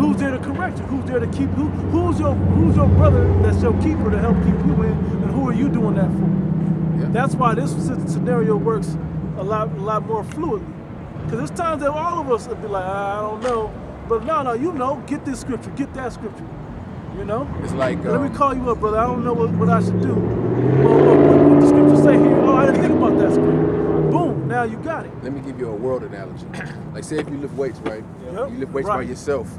who's there to correct you? Who's there to keep who's your brother that's your keeper to help keep you in, and who are you doing that for? Yeah. That's why this scenario works a lot more fluidly. Because there's times that all of us would be like, I don't know, but no, you know, get this scripture, get that scripture. You know? It's like let me call you up, brother. I don't know what I should do. Well, what the scripture say here? Oh, I didn't think about that scripture. Boom, now you got it. Let me give you a world analogy. Like say if you lift weights, right? Yep. You lift weights by yourself.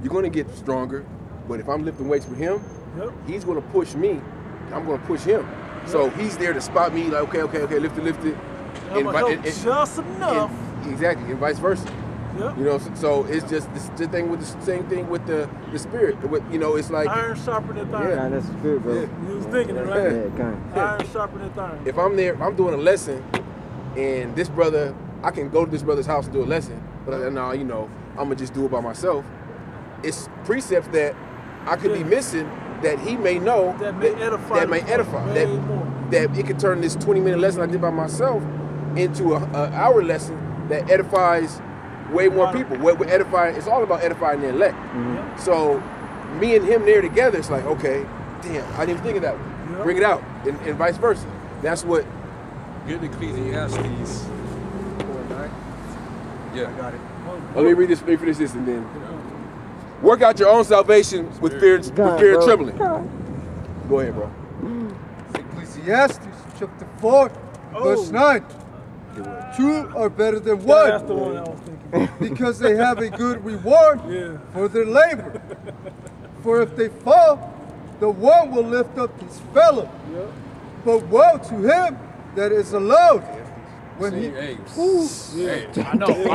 You're gonna get stronger, but if I'm lifting weights with him, he's gonna push me, I'm gonna push him. So he's there to spot me, like, okay, lift it. And just enough. Exactly, and vice versa. Yep. You know, so it's just the thing with the same thing with the spirit. With, you know, it's like iron sharpeneth iron. Yeah, that's the spirit, bro. Yeah. You was thinking it, right? Yeah, kind of. Iron sharpeneth iron. If I'm there, I'm doing a lesson, and this brother, I can go to this brother's house and do a lesson, but now, you know, I'm gonna just do it by myself. It's precepts that I could be missing that he may know that may edify. That it could turn this 20-minute lesson I did by myself into an hour lesson that edifies way more people. It's all about edifying the elect. Mm-hmm. So me and him there together, it's like, okay, damn, I didn't even think of that one. Yep. Bring it out, and vice versa. That's what. Get Ecclesiastes 4:9. Yeah, I got it. Let me read this. Let me finish this, and then work out your own salvation with fear and trembling. Go ahead, bro. Ecclesiastes chapter 4, verse 9. Two are better than one. That's the one I was thinking. Because they have a good reward for their labor. For if they fall, the one will lift up his fellow. Yep. But woe to him that is alone. When I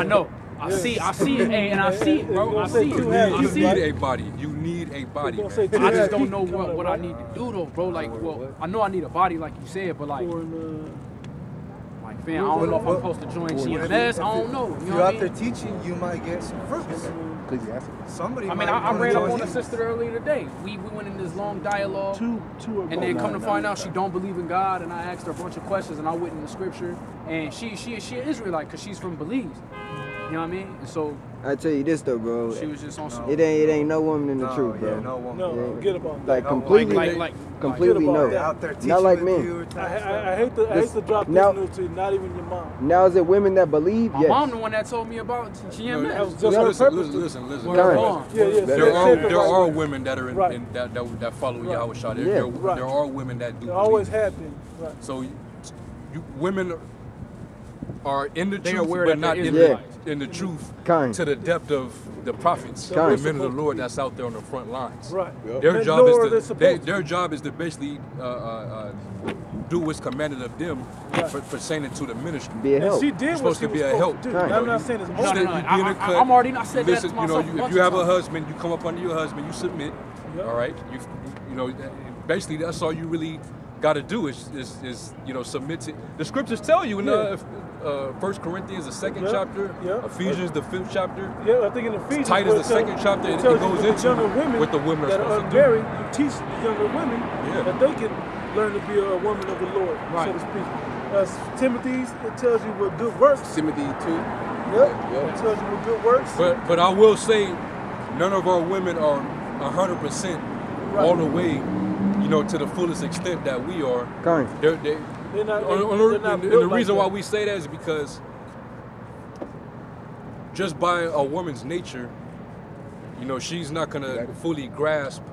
know. I see it, and I see it, bro. I see it. You need a body. You need a body, man. I just don't know what I need to do, though, bro. Like, well, I know I need a body, like you said, but like, fam, I don't know if I'm supposed to join CMS. I don't know. If you're out there teaching, you might get some fruits. Somebody. I mean, I ran up on a sister earlier today. We went in this long dialogue, and then come to find out she don't believe in God, and I asked her a bunch of questions, and I went in the scripture, and she an Israelite because she's from Belize. You know what I mean? And so I tell you this though, bro. She was just on some. It ain't no woman in the truth, bro. Yeah, no woman. No, forget about that. Like completely, completely no. Out there not like men. I hate to drop this news to you. Not even your mom. Now is it women that believe? My mom, the one that told me about GMS. Listen. There are women that are that follow Yahawah. There are women that do. There always have been. Right. So, women are in the truth, but not in the truth to the depth of the prophets, the men of the Lord that's out there on the front lines. Right. Their job is to basically do what's commanded of them pertaining to the ministry. Be a help. She did supposed to be a help. I'm not saying it's most. I'm already. I said that to myself. If you have a husband, you come up under your husband, you submit. All right. You know, basically that's all you really got to do is submit to. The scriptures tell you in 1 Corinthians, the 2nd chapter, Ephesians, the 5th chapter. Yeah, I think in Ephesians, Titus, the 2nd chapter, it goes into what the women are supposed to do. You teach the younger women that they can learn to be a woman of the Lord, so to speak. Timothy's, it tells you what good works. Timothy 2. It tells you what good works. But I will say, none of our women are 100% all the way, to the fullest extent that we are. They're not the reason why we say that is because just by a woman's nature, she's not gonna fully grasp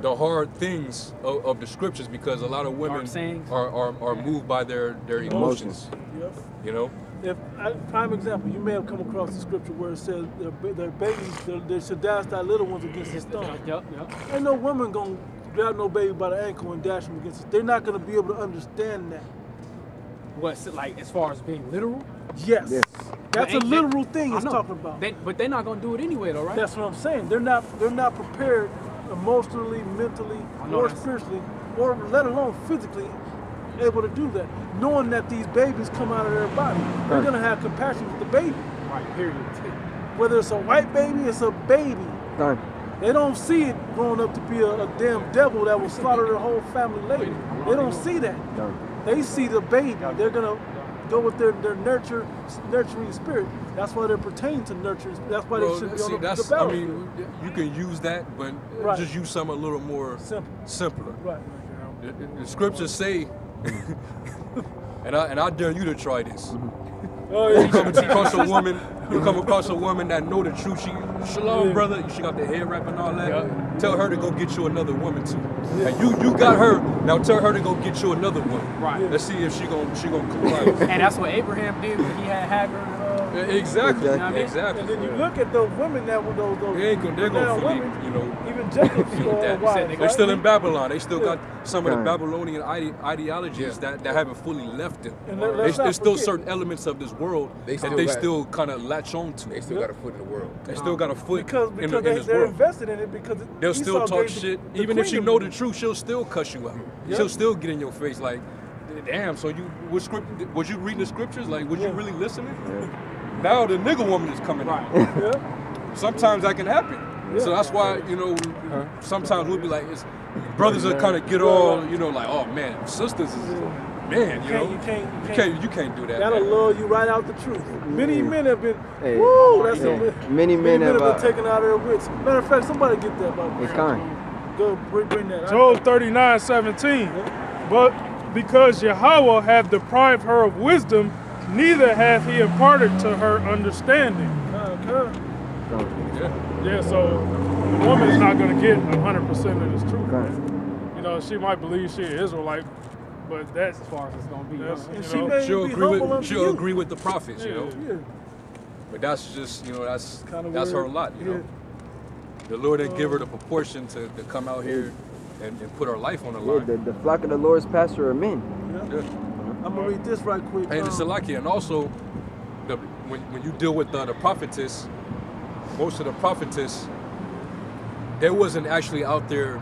the hard things of the scriptures, because a lot of women are moved by their emotions. If prime example, you may have come across the scripture where it says their babies, they should dash thy little ones against the stone. Ain't no woman gonna grab no baby by the ankle and dash them against it. They're not gonna be able to understand that. What's it like as far as being literal? Yes. That's a literal thing he's talking about. But they're not gonna do it anyway, though, right? That's what I'm saying. They're not prepared emotionally, mentally, or spiritually, or let alone physically able to do that. Knowing that these babies come out of their body, they're gonna have compassion with the baby. Right. Period. Whether it's a white baby, it's a baby. They don't see it growing up to be a damn devil that will slaughter their whole family later. They don't see that. They see the baby. They're gonna go with their nurturing spirit. That's why they're pertaining to nurturing. That's why they should be on the battlefield. I mean, you can use that, but just use something a little more simpler. Right. The scriptures say, and I dare you to try this. Oh, yeah. You come across a woman that know the truth. Shalom, brother. She got the hair wrap and all that. Yeah. Tell her to go get you another woman too. Yeah. And you got her. Now tell her to go get you another one. Right. Yeah. Let's see if she gonna comply. And that's what Abraham did when he had Hagar. Exactly. You know what I mean? Exactly. And then you look at those women that were those they're gonna fully, women, you know. even Jacob's wives. They're still in Babylon. They still got some of the Babylonian ideologies that haven't fully left them. There's still certain elements of this world that they still kind of latch on to. They still got a foot in the world. They still got a foot in this they're world. invested in it because they'll still talk shit. Even if she know the truth, she'll still cuss you out. She'll still get in your face like, damn, so was you reading the scriptures? Like, was you really listening? Now the nigga woman is coming out. Sometimes that can happen. So that's why, you know, sometimes we'll be like, brothers will kind of get all, you know, like, oh man, sisters is, man, you know. You can't do that. That'll lure you right out the truth. Many men have been, many men have been taken out of their wits. Matter of fact, somebody get that by me. It's kind. Go bring that. Job 39:17. But because Yahawah have deprived her of wisdom, neither hath he imparted to her understanding. Yeah, so the woman is not going to get 100% of this truth. You know, she might believe she is Israelite, but that's as far as it's going to be. She'll agree with the prophets, you know. But that's just, you know, that's her lot, you know. The Lord didn't give her the proportion to come out here and put her life on the line. Yeah, the flock of the Lord's pasture are men. I'm gonna read this right quick. And it's Salakia, and also when you deal with the prophetess, most of the prophetess, they wasn't actually out there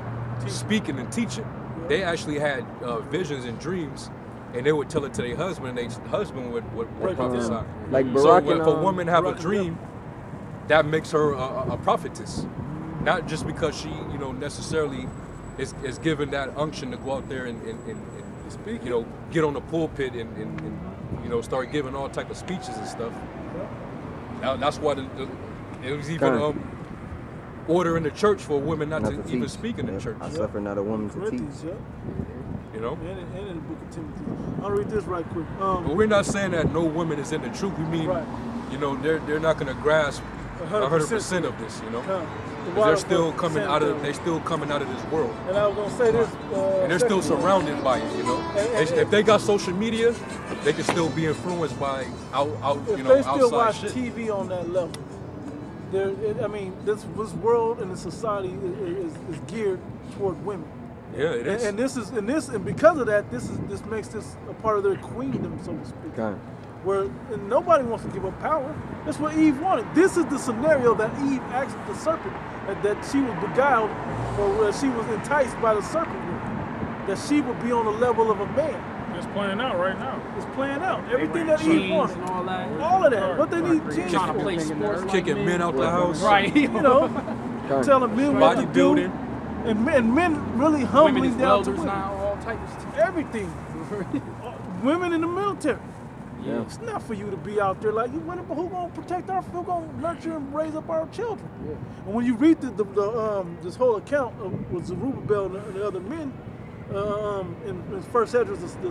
speaking and teaching. They actually had visions and dreams, and they would tell it to their husband, and their husband would prophesy. Like Barak. So if a woman have a dream, that makes her a prophetess, not just because she, you know, necessarily is given that unction to go out there and speak, you know, get on the pulpit and you know, start giving all type of speeches and stuff. Now, that's why it was even order in the church for women not to even speak in the church. I suffer not a woman to teach. You know? And in the book of Timothy. I'll read this right quick. But we're not saying that no woman is in the truth. We mean, you know, they're not going to grasp 100% of this, you know? They're still coming out of this world. And I was gonna say this. And they're still surrounded by it, you know. If they got social media, they can still be influenced by outside shit. If they still watch TV on that level, I mean, this world and the society is geared toward women. Yeah, it is. And because of that, this makes this a part of their queendom, so to speak. Okay. Where nobody wants to give up power. That's what Eve wanted. This is the scenario that Eve asked the serpent, that she was beguiled, or she was enticed by the serpent with, that she would be on the level of a man. It's playing out right now. It's playing out. Everything that Eve wanted. All of that. What they need jeans trying to play sports, kicking men out the house. Right. You know, telling men what to do. Bodybuilding. And men really humbling down to women. Now, all types of stuff. Everything. Women in the military. Yeah. It's not for you to be out there like you women, but who gonna protect who gonna nurture and raise up our children? Yeah. And when you read this whole account with Zerubbabel and the other men, in First Esdras, the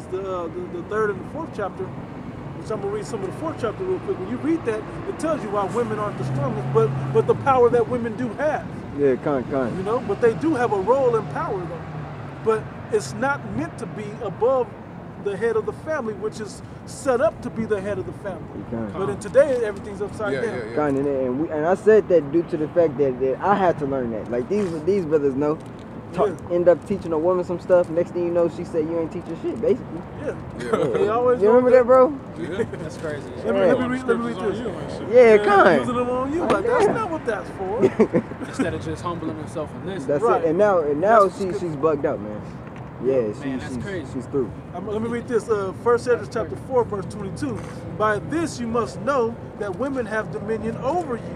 third and the fourth chapter, which I'm gonna read some of the fourth chapter real quick. When you read that, it tells you why women aren't the strongest, but the power that women do have. Yeah, kind. You know, but they do have a role and power though. But it's not meant to be above the head of the family, which is set up to be the head of the family. But in today, everything's upside down. And I said that due to the fact that I had to learn that. Like these brothers know. End up teaching a woman some stuff. Next thing you know, she said you ain't teaching shit, basically. They always you remember that, bro? Yeah. That's crazy. Let me read this. Yeah, kind. Using them on you, like that's not what that's for. Instead of just humbling himself in this. That's it. And now she's bugged out, man. Yeah, that's crazy. She's through. Let me read this. First Esdras chapter 4, verse 22. By this you must know that women have dominion over you.